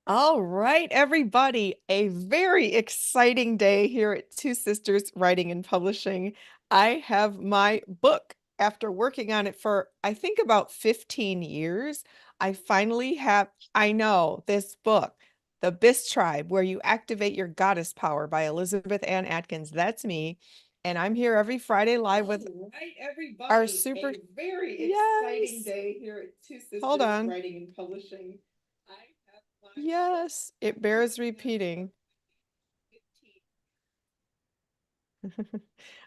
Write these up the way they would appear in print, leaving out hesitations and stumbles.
All right, everybody, a very exciting day here at Two Sisters Writing and Publishing. I have my book. After working on it for, I think, about 15 years, I finally have, I know, this book, The Bis Tribe, where you activate your goddess power by Elizabeth Ann Atkins. That's me. And I'm here every Friday live with All right, our everybody, super, a very exciting yes, day here at Two hold Sisters on. Writing and Publishing. I have my book. Yes, it I'm bears working on it for repeating. 15.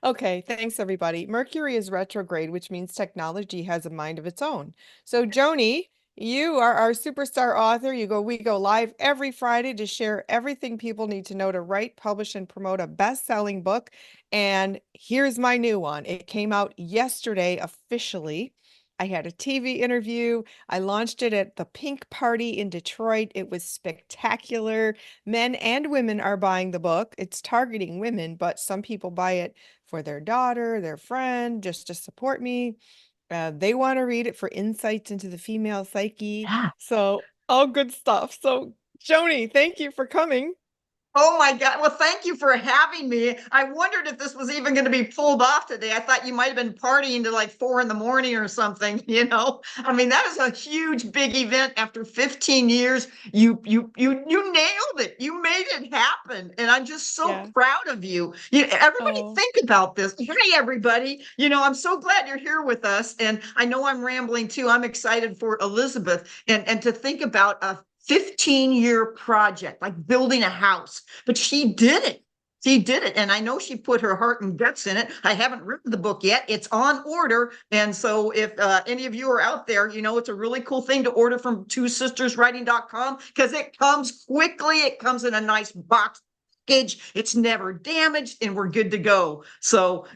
Okay, thanks everybody. Mercury is retrograde, which means technology has a mind of its own. So, Joni, you are our superstar author. We go live every Friday to share everything people need to know to write, publish, and promote a best-selling book. And here's my new one. It came out yesterday officially. I had a TV interview. I launched it at the Pink Party in Detroit. It was spectacular. Men and women are buying the book. It's targeting women, but some people buy it for their daughter, their friend, just to support me. They want to read it for insights into the female psyche. Yeah. So, all good stuff. So, Joni, thank you for coming. Oh my God. Well, thank you for having me. I wondered if this was even going to be pulled off today. I thought you might have been partying to like 4 in the morning or something, you know? I mean, that is a huge, big event after 15 years. You nailed it. You made it happen. And I'm just so Yeah. proud of you. Everybody Oh, think about this. Hi, everybody. I'm so glad you're here with us. And I know I'm rambling too. I'm excited for Elizabeth and to think about a 15-year project, like building a house. But she did it. She did it. And I know she put her heart and guts in it. I haven't written the book yet. It's on order. And so if any of you are out there, it's a really cool thing to order from twosisterswriting.com because it comes quickly. It comes in a nice box package. It's never damaged and we're good to go. So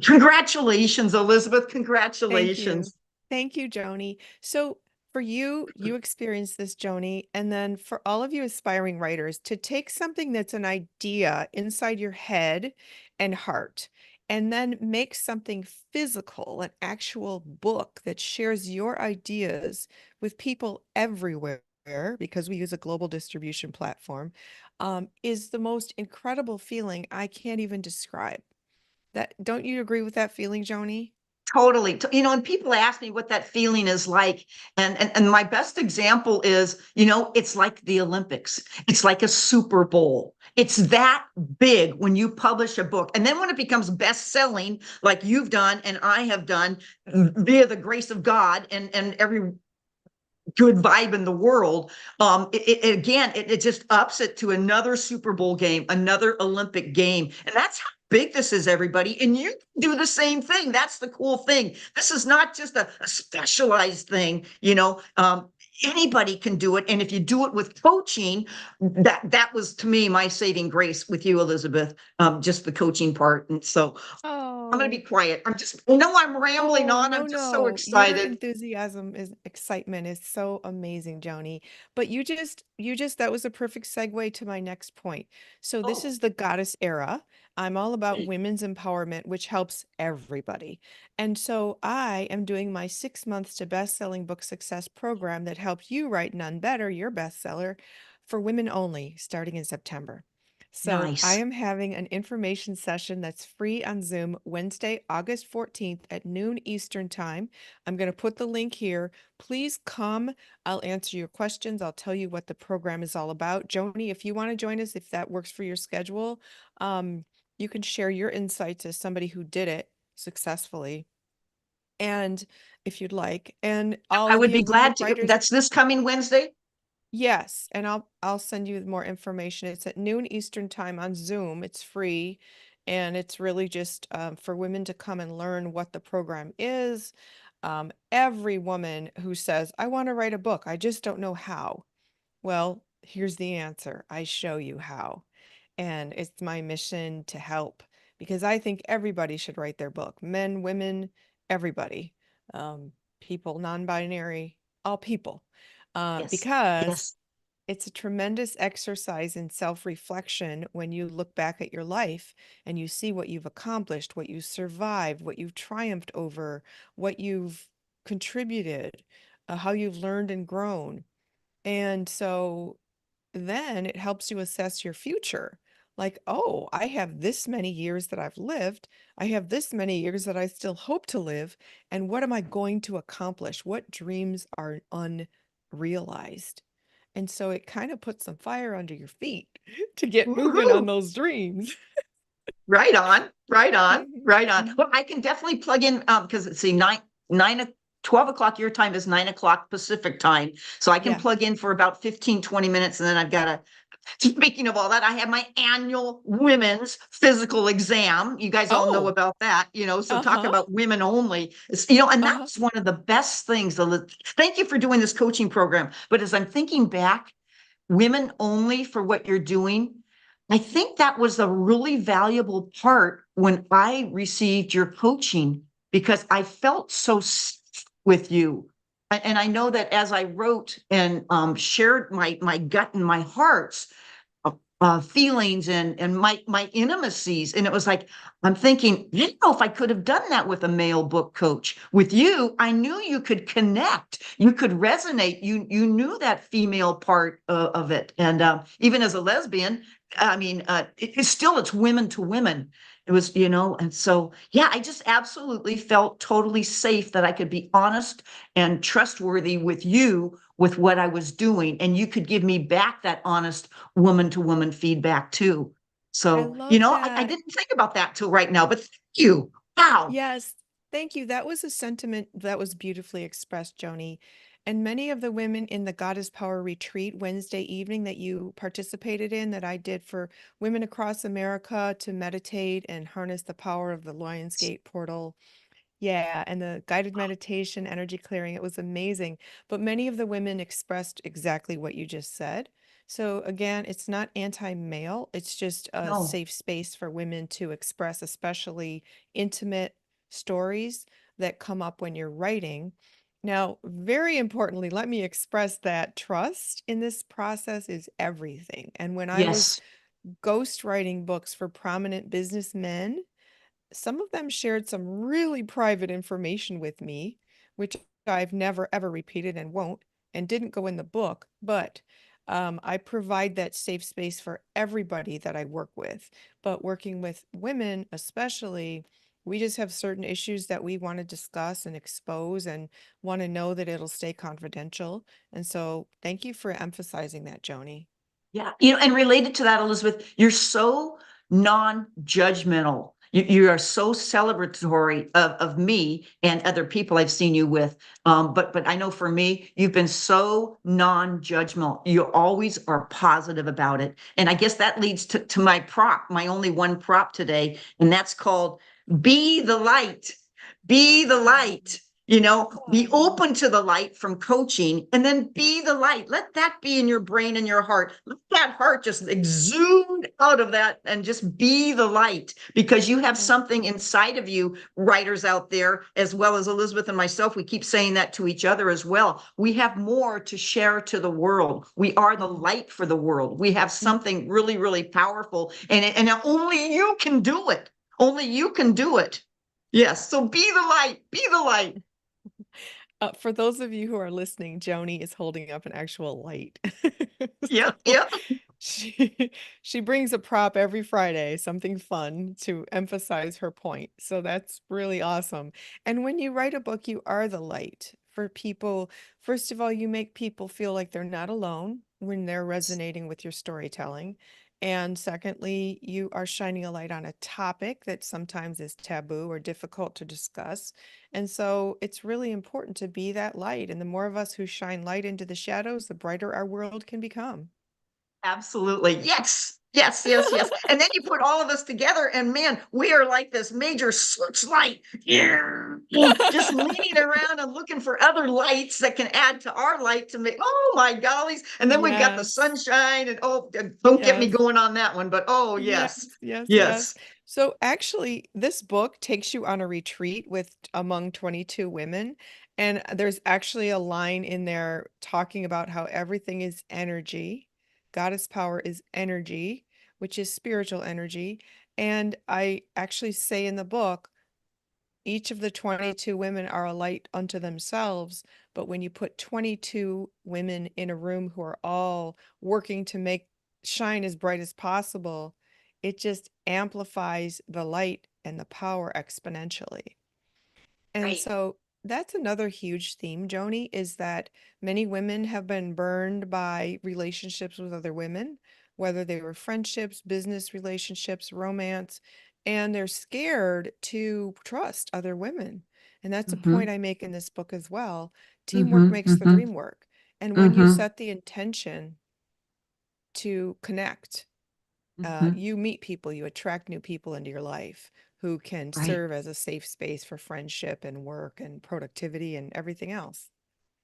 congratulations, Elizabeth. thank you. Congratulations. Thank you, Joni. So, for you, you experienced this, Joni, and then for all of you aspiring writers, to take something that's an idea inside your head and heart, and then make something physical, an actual book that shares your ideas with people everywhere, because we use a global distribution platform, is the most incredible feeling I can't even describe. That, don't you agree with that feeling, Joni? Totally. And people ask me what that feeling is like. And my best example is, it's like the Olympics. It's like a Super Bowl. It's that big when you publish a book. And then when it becomes best-selling, like you've done and I have done via the grace of God and every good vibe in the world. It just ups it to another Super Bowl game, another Olympic game. And that's how big this is, everybody. And you do the same thing. That's the cool thing. This is not just a specialized thing, anybody can do it. And if you do it with coaching, that was to me my saving grace with you, Elizabeth, just the coaching part. And so I'm going to Oh. be quiet. I know I'm rambling Oh, on. I'm no, just so no. Your excited. enthusiasm is excitement is so amazing, Joni. But that was a perfect segue to my next point. So this Oh, is the goddess era. I'm all about women's empowerment, which helps everybody. And so I am doing my 6 months to best-selling book success program that helps you write None Better, your bestseller, for women only, starting in September. So I nice. am having an information session that's free on Zoom Wednesday, August 14th at noon Eastern Time. I'm going to put the link here. Please come. I'll answer your questions. I'll tell you what the program is all about. Joni, if you want to join us, if that works for your schedule, um, you can share your insights as somebody who did it successfully. And if you'd like, and all I of would be you women glad to. writers. That's this coming Wednesday. Yes, and I'll send you more information. It's at noon Eastern time on Zoom. It's free, and it's really just for women to come and learn what the program is. Every woman who says, "I want to write a book, I just don't know how." Well, here's the answer. I show you how. And it's my mission to help because I think everybody should write their book. Men, women, everybody. People, non-binary, all people. Yes. Because Yes. it's a tremendous exercise in self-reflection when you look back at your life and you see what you've accomplished, what you survived, what you've triumphed over, what you've contributed, how you've learned and grown. And so then it helps you assess your future. Like, oh, I have this many years that I've lived. I have this many years that I still hope to live. And what am I going to accomplish? What dreams are unrealized? And so it kind of puts some fire under your feet to get moving on Woohoo. those dreams. Right on, right on, Mhm, right on. mhm. Well, I can definitely plug in because see, 12 o'clock your time is 9 o'clock Pacific time. So I can Yeah. plug in for about 15, 20 minutes, and then I've got to. Speaking of all that, I have my annual women's physical exam. You guys all know Oh, about that, so talk uh-huh, about women only. And that uh-huh. was one of the best things. Thank you for doing this coaching program. But as I'm thinking back, women only for what you're doing, I think that was a really valuable part when I received your coaching because I felt so with you. And I know that as I wrote and shared my gut and my heart's feelings and my intimacies. And it was like, I'm thinking, I don't know if I could have done that with a male book coach. With you, I knew you could connect, you could resonate. You knew that female part of it. And even as a lesbian, I mean, it's women to women. It was, and so, yeah, I just absolutely felt totally safe that I could be honest and trustworthy with you with what I was doing. And you could give me back that honest woman to woman feedback too. I So, love I that. didn't think about that till right now, but thank you. Wow. Yes, thank you. That was a sentiment that was beautifully expressed, Joni. And many of the women in the Goddess Power Retreat Wednesday evening that you participated in, that I did for women across America to meditate and harness the power of the Lionsgate portal. Yeah, and the guided meditation, energy clearing, it was amazing. But many of the women expressed exactly what you just said. So again, it's not anti-male, it's just a No. safe space for women to express, especially intimate stories that come up when you're writing. Now, very importantly, let me express that trust in this process is everything. And when I was Yes. ghostwriting books for prominent businessmen, some of them shared some really private information with me, which I've never ever repeated and won't, and didn't go in the book, but I provide that safe space for everybody that I work with. But working with women, especially, we just have certain issues that we want to discuss and expose and want to know that it'll stay confidential. And so thank you for emphasizing that, Joni. Yeah. And related to that, Elizabeth, you're so non-judgmental. You are so celebratory of me and other people I've seen you with. But I know for me, you've been so non-judgmental. You always are positive about it. And I guess that leads to my prop, my only one prop today, and that's called Be the Light. Be the light. Be open to the light from coaching and then be the light. Let that be in your brain and your heart. Let that heart just exude out of that and just be the light because you have Oh, something inside of you, writers out there, as well as Elizabeth and myself. We keep saying that to each other as well. We have more to share to the world. We are the mhm, light for the world. We have mhm. something really, really powerful, and only you can do it. Only you can do it. Yes. So be the light. Be the light. For those of you who are listening, Joni is holding up an actual light. Yeah. So Yeah. she brings a prop every Friday, something fun to emphasize her point. So that's really awesome. And when you write a book, you are the light for people. First of all, you make people feel like they're not alone when they're resonating with your storytelling. And secondly, you are shining a light on a topic that sometimes is taboo or difficult to discuss. And so it's really important to be that light. And the more of us who shine light into the shadows, the brighter our world can become. Absolutely. Yes. Yes, yes, yes. And then you put all of us together, and man, we are like this major searchlight. Yeah. Just leaning around and looking for other lights that can add to our light to make, oh my gollies. And then we've got the Yes. sunshine, and oh, don't get me Yes. going on that one, but oh, Yes, yes. yes, yes. Yes. So actually, this book takes you on a retreat with among 22 women. And there's actually a line in there talking about how everything is energy. Goddess power is energy, which is spiritual energy. And I actually say in the book, each of the 22 women are a light unto themselves, but when you put 22 women in a room who are all working to make shine as bright as possible, it just amplifies the light and the power exponentially. And Right. so that's another huge theme, Joni, is that many women have been burned by relationships with other women, whether they were friendships, business relationships, romance, and they're scared to trust other women. And that's a Mm-hmm. point I make in this book as well. Teamwork Mm-hmm. makes the Mm-hmm. dream work. And when you Mm-hmm. set the intention to connect, Mm-hmm. you meet people, you attract new people into your life who can Right. serve as a safe space for friendship and work and productivity and everything else.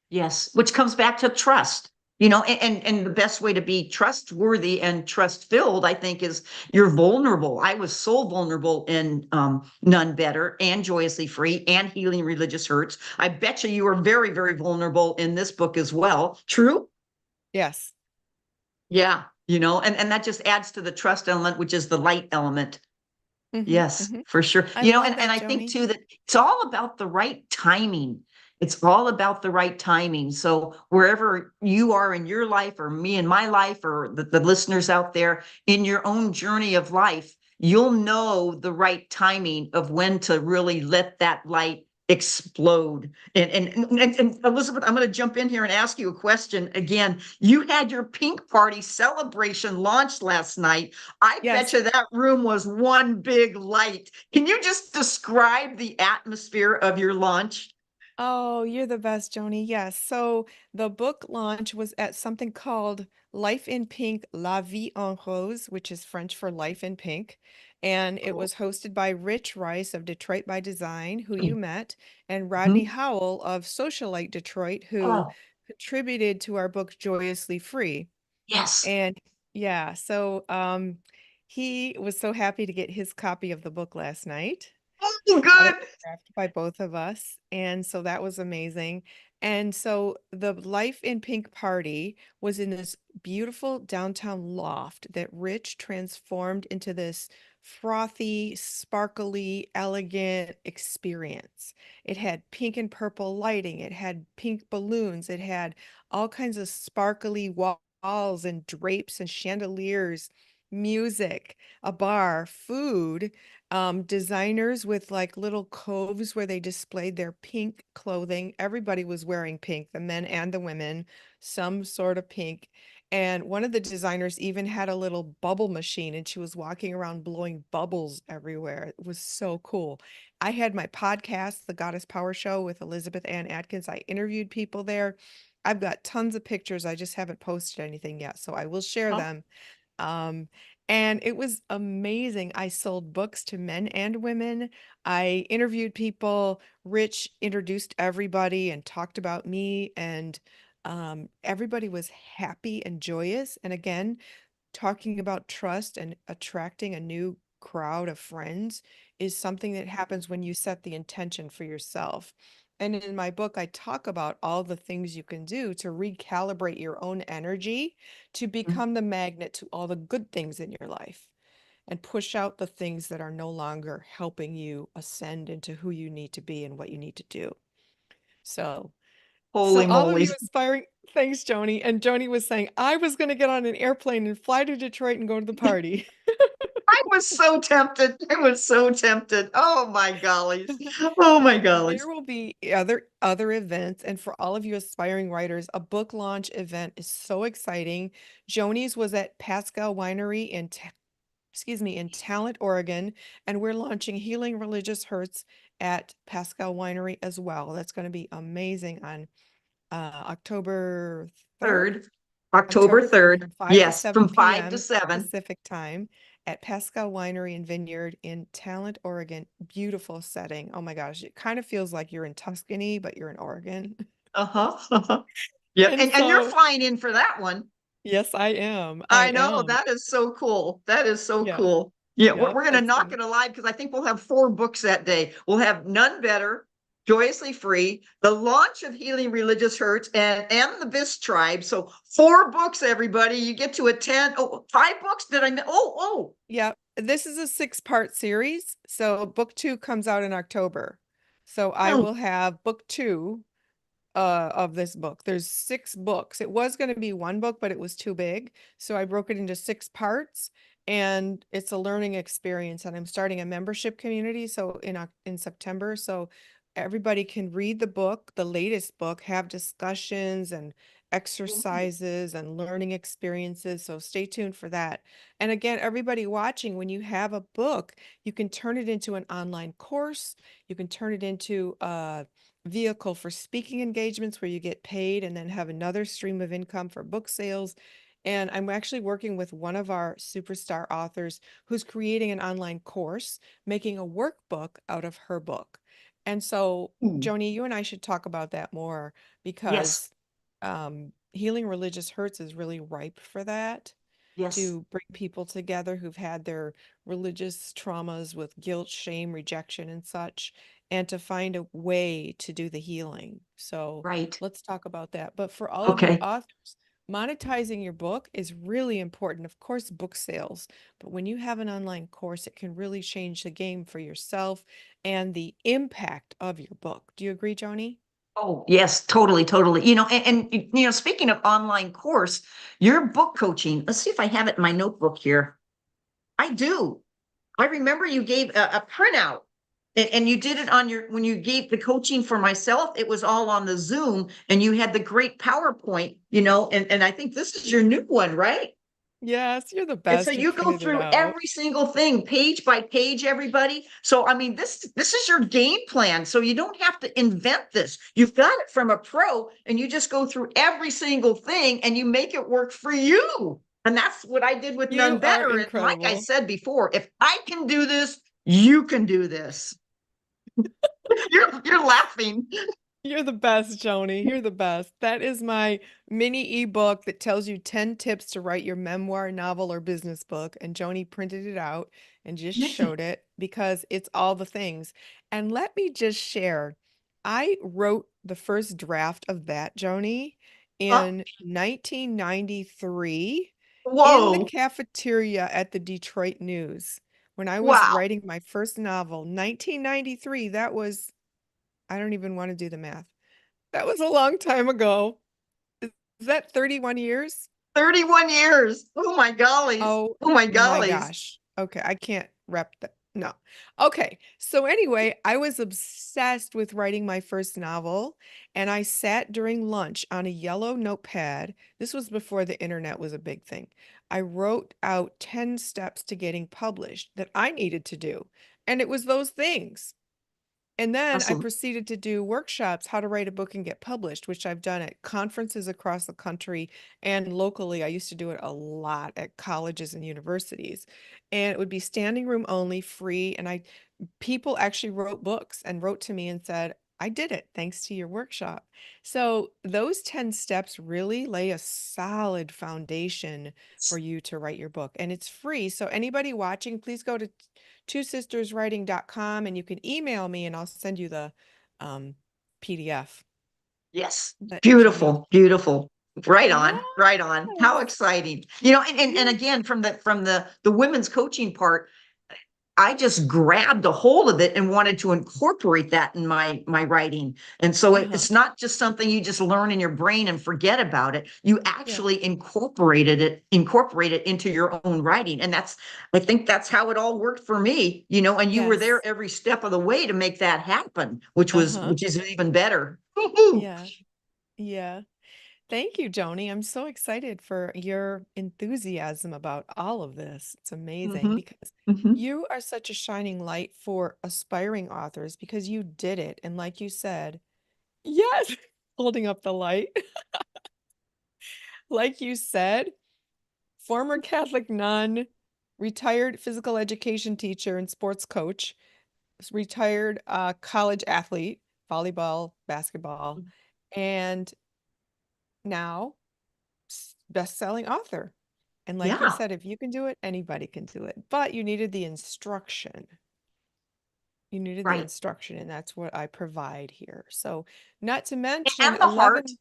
Yes, which comes back to trust. You know, and the best way to be trustworthy and trust filled, I think, is you're vulnerable. I was so vulnerable in None Better and Joyously Free and Healing Religious Hurts. I bet you are very, very vulnerable in this book as well. True? Yes. Yeah. You know, and that just adds to the trust element, which is the light element. Hmm. Yes, Hmm. for sure. I You know, love and that, I think Joni. too that it's all about the right timing. It's all about the right timing. So wherever you are in your life, or me in my life, or the listeners out there in your own journey of life, you'll know the right timing of when to really let that light explode. And Elizabeth, I'm going to jump in here and ask you a question again. You had your pink party celebration launch last night. I bet Yes. you that room was one big light. Can you just describe the atmosphere of your launch? Oh, you're the best, Joni. Yes. So the book launch was at something called Life in Pink, La Vie en Rose, which is French for Life in Pink. And it Oh, was hosted by Rich Rice of Detroit by Design, who you met, and Rodney mhm. Howell of Socialite Detroit, who Oh, contributed to our book Joyously Free. yes. And yeah, so he was so happy to get his copy of the book last night, Oh, good. autographed by both of us. And so that was amazing. And so the Life in Pink party was in this beautiful downtown loft that Rich transformed into this frothy, sparkly, elegant experience. It had pink and purple lighting, it had pink balloons, it had all kinds of sparkly walls and drapes and chandeliers, music, a bar, food, designers with like little coves where they displayed their pink clothing. Everybody was wearing pink, the men and the women, some sort of pink. And one of the designers even had a little bubble machine and she was walking around blowing bubbles everywhere. It was so cool. I had my podcast, The Goddess Power Show with Elizabeth Ann Atkins. I interviewed people there. I've got tons of pictures. I just haven't posted anything yet, so I will share Huh? them. Um, and it was amazing. I sold books to men and women. I interviewed people. Rich introduced everybody and talked about me, and everybody was happy and joyous. And again, talking about trust and attracting a new crowd of friends is something that happens when you set the intention for yourself. And in my book, I talk about all the things you can do to recalibrate your own energy to Mhm. become the magnet to all the good things in your life and push out the things that are no longer helping you ascend into who you need to be and what you need to do. So, so Holy all of moly. you aspiring, thanks, Joni. And Joni was saying, I was going to get on an airplane and fly to Detroit and go to the party. I was so tempted. I was so tempted. Oh my gollies. Oh my gollies. There will be other events, and for all of you aspiring writers, a book launch event is so exciting. Joni's was at Paschal Winery in in Talent, Oregon, and we're launching Healing Religious Hurts at Paschal Winery as well. That's going to be amazing on October 3rd. Third, October October 3rd 3rd. from 5 to Yes, from 7 5 to p.m. 7. Pacific time at Paschal Winery and Vineyard in Talent, Oregon. Beautiful setting. Oh my gosh, it kind of feels like you're in Tuscany, but you're in Oregon. Uh-huh. Uh-huh. Yep. And And you're so, flying in for that one. yes, I am. I I know am. that is so cool. That is so Yeah. cool. Yeah, we're, Yep. we're going to It's knock gonna. it alive because I think we'll have 4 books that day. We'll have None Better, Joyously Free, the launch of Healing Religious Hurts, and the Bis Tribe. So 4 books, everybody. You get to attend. Oh, 5 books? Did I? Oh. Yeah. This is a 6-part series. So book 2 comes out in October. So I Oh, will have book 2 of this book. There's 6 books. It was going to be one book, but it was too big. So I broke it into 6 parts, and it's a learning experience. And I'm starting a membership community. So in September, so everybody can read the book, the latest book, have discussions and exercises and learning experiences. So stay tuned for that. And again, everybody watching, when you have a book, you can turn it into an online course. You can turn it into vehicle for speaking engagements where you get paid and then have another stream of income for book sales. And I'm actually working with one of our superstar authors who's creating an online course, making a workbook out of her book. And so, ooh, Joni, you and I should talk about that more yes, because Healing Religious Hurts is really ripe for that, yes. to bring people together who've had their religious traumas with guilt, shame, rejection, and such, and to find a way to do the healing. So Right. let's talk about that. But for all of you Okay. authors, monetizing your book is really important. Of course, book sales, but when you have an online course, it can really change the game for yourself and the impact of your book. Do you agree, Joni? Oh, yes, totally, totally. Speaking of online course, your book coaching, let's see if I have it in my notebook here. I do. I remember you gave a printout and you did it on when you gave the coaching for myself, it was all on the Zoom and you had the great PowerPoint, and I think this is your new one, right? Yes, you're the And so best. You you go printed it through out. every single thing, page by page, everybody. So, I mean, this is your game plan. So you don't have to invent this. You've got it from a pro and you just go through every single thing and you make it work for you. And that's what I did with Nun You are Better. And like I incredible. said before, if I can do this, you can do this. You're laughing. You're the best, Joni. You're the best. That is my mini ebook that tells you 10 tips to write your memoir, novel, or business book. And Joni printed it out and just showed it because it's all the things. And let me just share, I wrote the first draft of that, Joni, Oh, in 1993 in the whoa. cafeteria at the Detroit News. When I was Wow. writing my first novel, 1993, that was, I don't even want to do the math. That was a long time ago. Is that 31 years? 31 years. Oh my gollies. Oh Oh my my gollies. gosh. Okay, I can't rep that. No. Okay. So anyway, I was obsessed with writing my first novel, and I sat during lunch on a yellow notepad. This was before the internet was a big thing. I wrote out 10 steps to getting published that I needed to do. And it was those things. And then I Awesome. proceeded to do workshops, how to write a book and get published, which I've done at conferences across the country and locally. I used to do it a lot at colleges and universities. And it would be standing room only, free. And people actually wrote books and wrote to me and said, I did it thanks to your workshop. So those 10 steps really lay a solid foundation for you to write your book. And it's free. So anybody watching, please go to twosisterswriting.com and you can email me and I'll send you the um, PDF Yes. that Joni. Beautiful. Beautiful. Right Yes. on. Right on. How exciting. And again, from the women's coaching part, I just grabbed a hold of it and wanted to incorporate that in my writing. And so Uh-huh. it's not just something you just learn in your brain and forget about it. You Yeah. actually incorporate it into your own writing. And I think that's how it all worked for me, and you were there Yes. every step of the way to make that happen, which Uh-huh. is even better. Woo-hoo. Yeah. Yeah. Thank you, Joni. I'm so excited for your enthusiasm about all of this. It's amazing Mhm, because mhm. you are such a shining light for aspiring authors because you did it. And like you said, yes, holding up the light. Like you said, former Catholic nun, retired physical education teacher and sports coach, retired college athlete, volleyball, basketball, and now best-selling author. And like you Yeah, said, if you can do it, anybody can do it. But you needed the instruction. You needed the right. instruction, and that's what I provide here. So, not to mention And the heart. 11,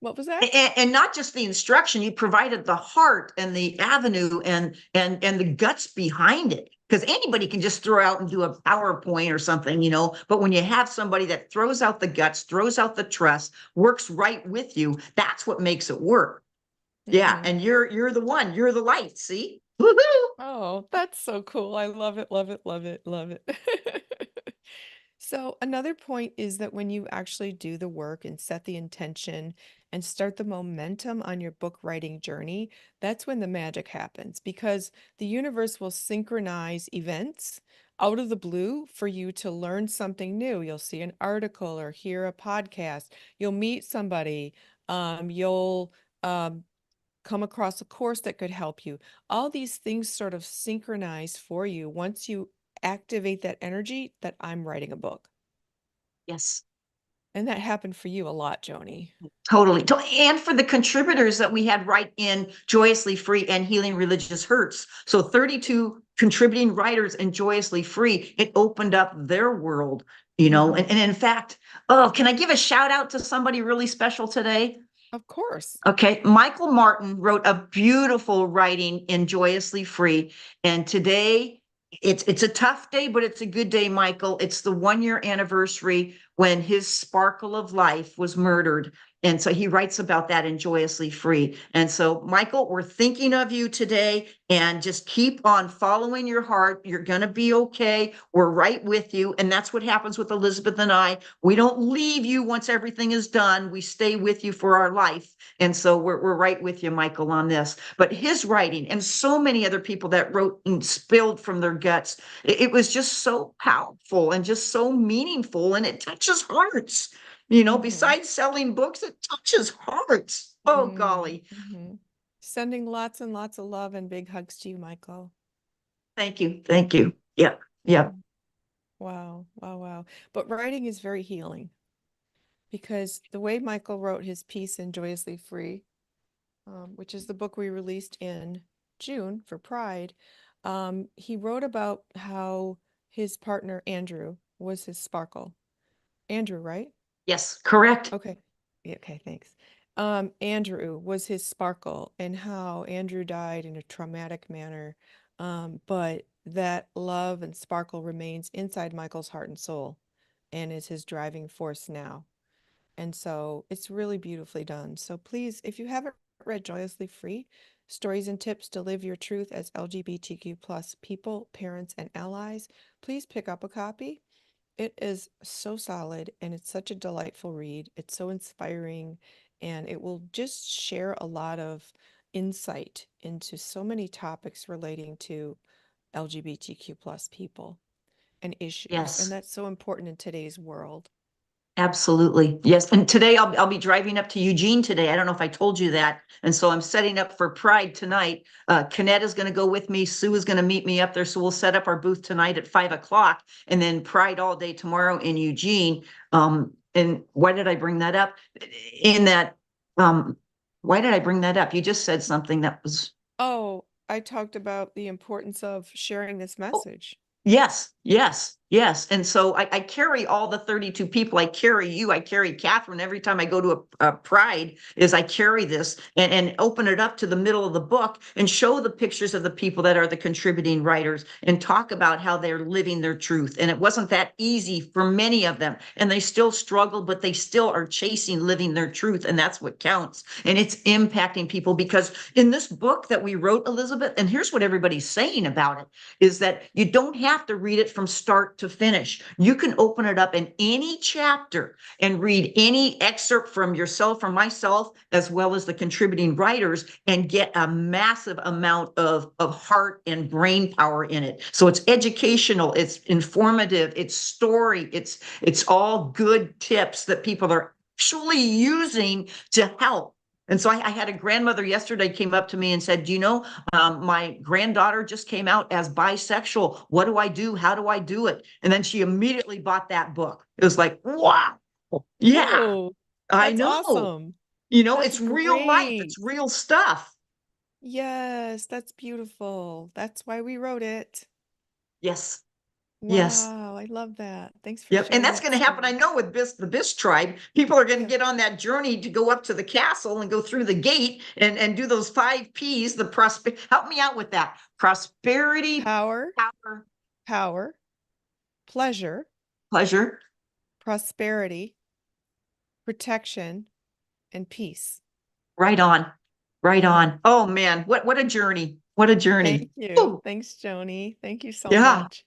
what was that? And not just the instruction, you provided the heart and the avenue and the guts behind it. because anybody can just throw out and do a PowerPoint or something, but when you have somebody that throws out the guts, throws out the trust, works right with you, that's what makes it work. Yeah. Mhm. And you're the one, you're the light. See? Woohoo! Oh, that's so cool. I love it, love it, love it, love it. So another point is that when you actually do the work and set the intention and start the momentum on your book writing journey, that's when the magic happens because the universe will synchronize events out of the blue for you to learn something new. You'll see an article or hear a podcast. You'll meet somebody. You'll come across a course that could help you. All these things sort of synchronize for you once you activate that energy that I'm writing a book. Yes. And that happened for you a lot, Joanie. Totally. And for the contributors that we had write in Joyously Free and Healing Religious Hurts. So 32 contributing writers in Joyously Free, it opened up their world, and in fact, can I give a shout out to somebody really special today? Of course. Okay, Michael Martin wrote a beautiful writing in Joyously Free, and today it's a tough day, but it's a good day, Michael. It's the 1 year anniversary when his sparkle of life was murdered. And so he writes about that in Joyously Free. And so, Michael, we're thinking of you today, and just keep on following your heart. You're going to be okay. We're right with you. And that's what happens with Elizabeth and I. We don't leave you once everything is done. We stay with you for our life. And so we're right with you, Michael, on this. But his writing and so many other people that wrote and spilled from their guts, it was just so powerful and just so meaningful, and it touches hearts. Besides selling books, it touches hearts. Oh, golly. Sending lots and lots of love and big hugs to you, Michael. Thank you. Thank you. Yeah. Yeah. Wow. Wow. Wow. But writing is very healing because the way Michael wrote his piece in Joyously Free, which is the book we released in June for Pride, he wrote about how his partner, Andrew, was his sparkle. Andrew, right? Yes, correct. Okay. Yeah, okay, thanks. Andrew was his sparkle and how Andrew died in a traumatic manner. But that love and sparkle remains inside Michael's heart and soul and is his driving force now. And so it's really beautifully done. So please, if you haven't read Joyously Free, Stories and Tips to Live Your Truth as LGBTQ plus people, parents, and allies, please pick up a copy. It is so solid and it's such a delightful read. It's so inspiring and it will just share a lot of insight into so many topics relating to LGBTQ plus people and issues. And Yes. that's so important in today's world. Absolutely. Yes. And today I'll be driving up to Eugene today. I don't know if I told you that. And so I'm setting up for Pride tonight. Kenneth is going to go with me. Sue is going to meet me up there. So we'll set up our booth tonight at 5 o'clock and then Pride all day tomorrow in Eugene. And why did I bring that up? Why did I bring that up? You just said something that was. Oh, I talked about the importance of sharing this message. Yes, yes, yes. And so I carry all the 32 people. I carry you. I carry Catherine every time I go to a Pride is I carry this and open it up to the middle of the book and show the pictures of the people that are the contributing writers and talk about how they're living their truth. And it wasn't that easy for many of them. And they still struggle, but they still are chasing living their truth. And that's what counts. And it's impacting people because in this book that we wrote, Elizabeth, and here's what everybody's saying about it, is that you don't have to read it from start to finish. You can open it up in any chapter and read any excerpt from yourself or myself, as well as the contributing writers, and get a massive amount of heart and brain power in it. So it's educational, it's informative, it's story, it's all good tips that people are actually using to help. And so I had a grandmother yesterday came up to me and said, do you know, my granddaughter just came out as bisexual. What do I do? How do I do it? And then she immediately bought that book. It was like, wow. Yeah, Whoa, I that's know. awesome. That's It's real life. great. It's real stuff. Yes, that's beautiful. That's why we wrote it. Yes. Yes. Wow, I love that. Thanks for Yep. And sharing that's that going to happen. I story. know with the Biss tribe, people are going to Yeah. get on that journey to go up to the castle and go through the gate and do those 5 P's, the prosper. Help me out with that. Prosperity, Power, power, power, pleasure, pleasure. prosperity, protection, and peace. Right on. Right Yeah. on. Oh man, what a journey. What a journey. Thank you. Ooh, Thanks, Joni. Thank you so yeah. much.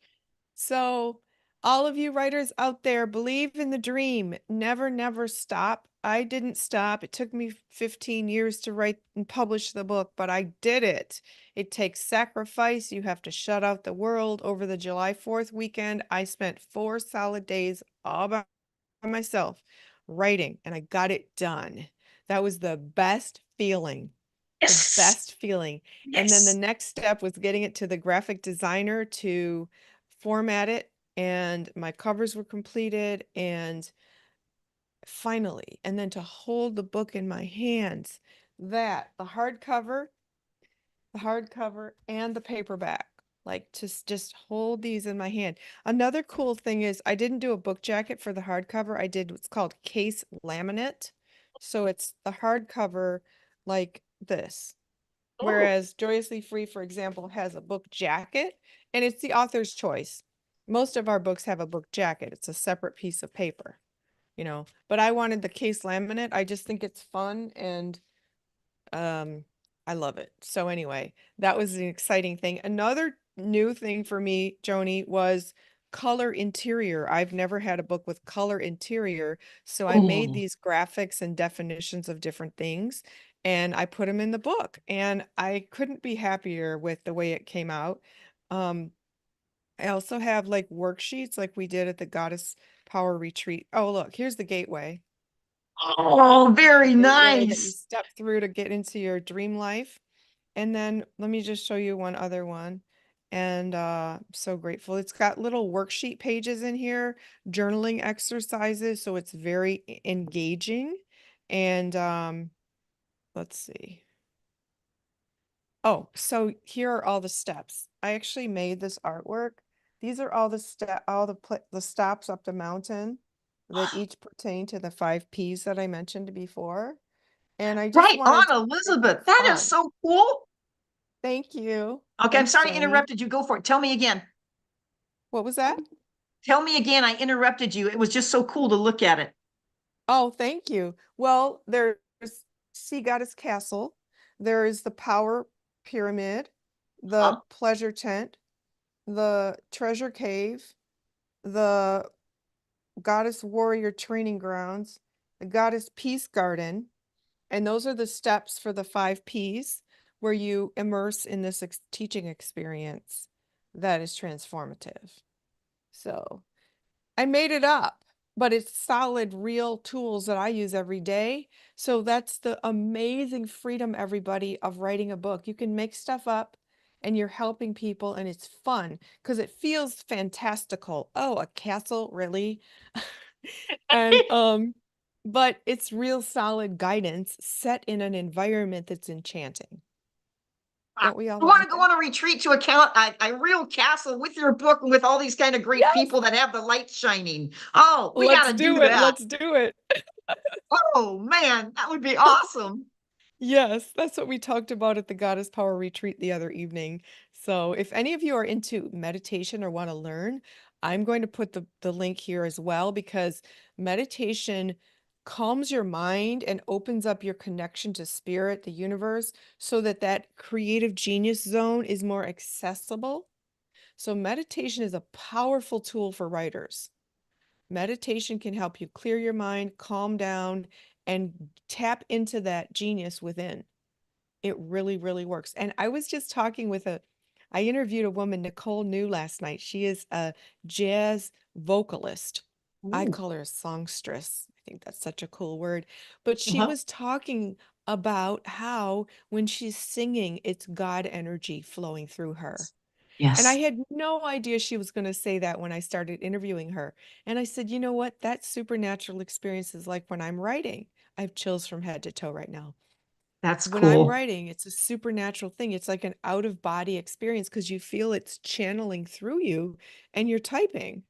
So, all of you writers out there, believe in the dream. Never, never stop. I didn't stop. It took me 15 years to write and publish the book, but I did it. It takes sacrifice. You have to shut out the world. Over the July 4th weekend, I spent 4 solid days all by myself writing, and I got it done. That was the best feeling. The Yes. best feeling. And then the Yes. next step was getting it to the graphic designer to format it, and my covers were completed, and finally, and then to hold the book in my hands, the hardcover and the paperback, like just hold these in my hand. Another cool thing is I didn't do a book jacket for the hardcover. I did what's called case laminate. So it's the hardcover like this. Oh, Whereas Joyously Free, for example, has a book jacket, and it's the author's choice. Most of our books have a book jacket. It's a separate piece of paper, but I wanted the case laminate. I just think it's fun, and um, I love it. So anyway, that was an exciting thing. Another new thing for me, Joni, was color interior. I've never had a book with color interior. So I made oh. these graphics and definitions of different things, and I put them in the book. And I couldn't be happier with the way it came out. Um, I also have like worksheets like we did at the Goddess Power Retreat. Oh, look, here's the gateway. Oh, The very gateway that you nice. step through to get into your dream life. And then let me just show you one other one. And I'm so grateful. It's got little worksheet pages in here, journaling exercises, so it's very engaging. And let's see. Oh, so here are all the steps. I actually made this artwork. These are all the stops up the mountain that each pertain to the 5 Ps that I mentioned before. And I just Right on, wanted to make Elizabeth. it That is fun. so cool. Thank you. Okay, I'm Thanks, sorry I Joni. interrupted you. Go for it. Tell me again. What was that? Tell me again. I interrupted you. It was just so cool to look at it. Oh, thank you. Well, there's Sea Goddess Castle. There is the Power Pyramid, the Huh? Pleasure Tent, the Treasure Cave, the Goddess Warrior Training Grounds, the Goddess Peace Garden, and those are the steps for the 5 Ps where you immerse in this teaching experience that is transformative. So I made it up, but it's solid, real tools that I use every day. So that's the amazing freedom, everybody, of writing a book. You can make stuff up and you're helping people, and it's fun because it feels fantastical. Oh, a castle, really? And but it's real solid guidance set in an environment that's enchanting. I Don't we all want to want go that? on a retreat to a real castle with your book and with all these kind of great Yes, people that have the light shining. Oh, we got let's to do do it. that. Let's do it. Oh man, that would be awesome. Yes, that's what we talked about at the Goddess Power Retreat the other evening. So if any of you are into meditation or want to learn, I'm going to put the link here as well, because meditation calms your mind and opens up your connection to spirit, the universe, so that that creative genius zone is more accessible. So meditation is a powerful tool for writers. Meditation can help you clear your mind, calm down, and tap into that genius within. It really, really works. And I was just talking with I interviewed a woman, Nicole New, last night. She is a jazz vocalist. I Ooh, call her a songstress. I think that's such a cool word. But she uh-huh. was talking about how when she's singing, it's God energy flowing through her. And I Yes. had no idea she was going to say that when I started interviewing her. And I said, you know what? That supernatural experience is like when I'm writing. I have chills from head to toe right now. That's when I'm cool. writing, it's a supernatural thing. It's like an out of body experience because you feel it's channeling through you and you're typing.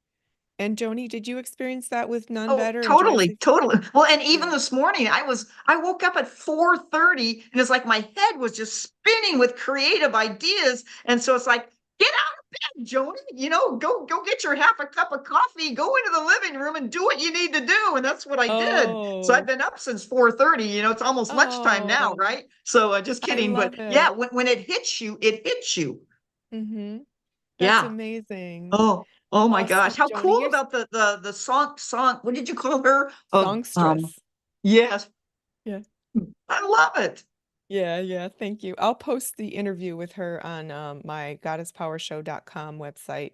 And Joni, did you experience that with Nun Oh, Better and totally, Joyously? totally. Well, and even Yeah. this morning, I woke up at 4:30 and it's like my head was just spinning with creative ideas. And so it's like, get out of bed, Joni, go get your half a cup of coffee, go into the living room and do what you need to do. And that's what I did. So I've Oh, been up since 4:30, it's almost lunchtime now, oh, right? So just I kidding. But love yeah, it. when it hits you, it hits you. Mm-hmm. That's Yeah. amazing. Oh my Awesome, gosh. How Joni. cool You're about the song. What did you call her? songstress. Yes, Yeah. I love it. Yeah, yeah. Thank you. I'll post the interview with her on my goddesspowershow.com website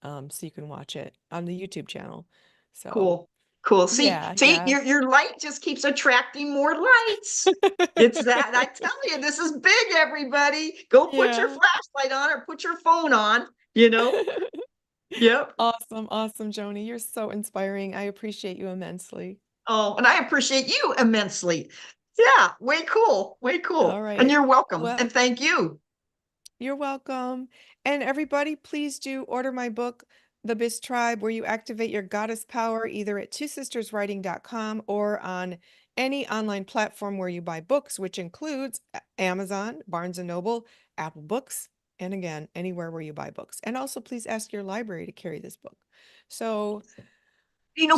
so you can watch it on the YouTube channel. So, Cool. Cool. See, yeah, see, yeah. your light just keeps attracting more lights. It's that I tell you, this is big, everybody. Go put your Yeah. flashlight on or put your phone on, you know? Yep. Awesome, awesome, Joni. You're so inspiring. I appreciate you immensely. Oh, and I appreciate you immensely. Yeah, way cool. Way All cool. And right. you're welcome. Well, And thank you. you're welcome. And everybody, please do order my book, The Biz Tribe, where you activate your goddess power either at twosisterswriting.com or on any online platform where you buy books, which includes Amazon, Barnes& and Noble, Apple Books, and again, anywhere where you buy books. And also please ask your library to carry this book. So,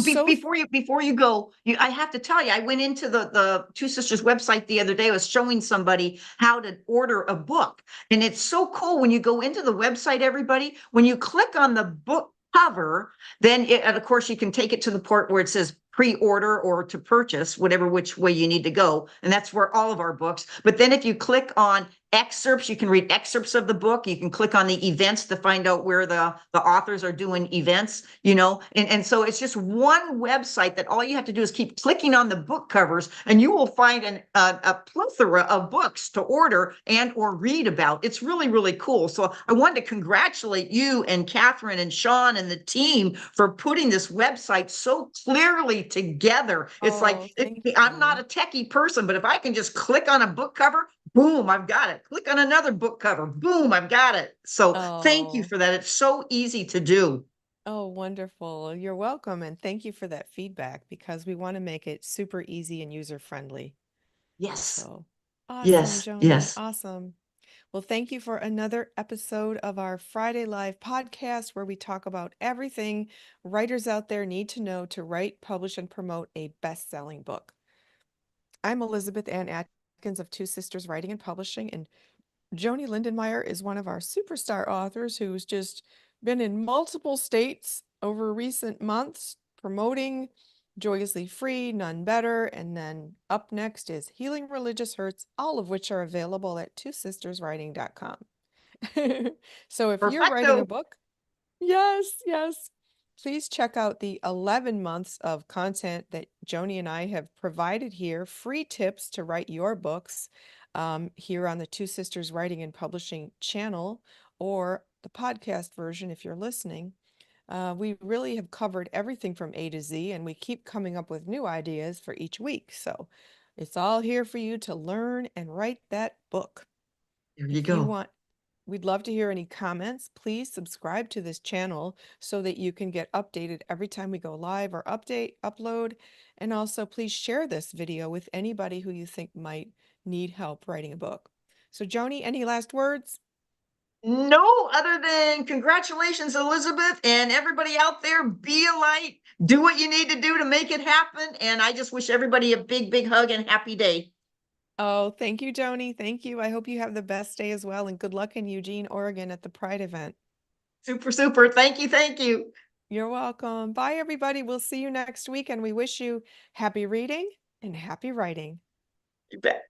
so Before you go, I have to tell you, I went into the Two Sisters website the other day. I was showing somebody how to order a book, and it's so cool when you go into the website. Everybody, when you click on the book cover, then and of course you can take it to the port where it says pre-order or to purchase, whatever which way you need to go, and that's where all of our books. But then if you click on excerpts, you can read excerpts of the book. You can click on the events to find out where the authors are doing events, and so it's just one website that all you have to do is keep clicking on the book covers and you will find a plethora of books to order and or read about. It's really, really cool. So I wanted to congratulate you and Catherine and Sean and the team for putting this website so clearly together. It's like, thank I'm not a you. techie person, but if I can just click on a book cover, boom, I've got it. Click on another book cover, boom, I've got it. So thank you Oh, for that. It's so easy to do. oh, wonderful. You're welcome. And thank you for that feedback because we want to make it super easy and user friendly. Yes, So awesome, yes, Joni. yes. Awesome. Well, thank you for another episode of our Friday Live podcast where we talk about everything writers out there need to know to write, publish, and promote a best-selling book. I'm Elizabeth Ann Atkins of Two Sisters Writing and Publishing, and Joanie Lindenmeyer is one of our superstar authors who's just been in multiple states over recent months promoting Joyously Free, Nun Better, and then up next is Healing Religious Hurts, all of which are available at twosisterswriting.com. So if you're writing a Perfecto. book, yes, yes. Please check out the 11 months of content that Joanie and I have provided here, free tips to write your books here on the Two Sisters Writing and Publishing channel or the podcast version if you're listening. We really have covered everything from A to Z, and we keep coming up with new ideas for each week. So it's all here for you to learn and write that book. There you If you go. want We'd love to hear any comments. Please subscribe to this channel so that you can get updated every time we go live or upload. And also please share this video with anybody who you think might need help writing a book. So Joanie, any last words? No, other than congratulations, Elizabeth, and everybody out there, be a light, do what you need to do to make it happen. And I just wish everybody a big, big hug and happy day. Oh, thank you, Joanie. Thank you. I hope you have the best day as well. And good luck in Eugene, Oregon at the Pride event. Super, super. Thank you. Thank you. You're welcome. Bye, everybody. We'll see you next week. And we wish you happy reading and happy writing. You bet.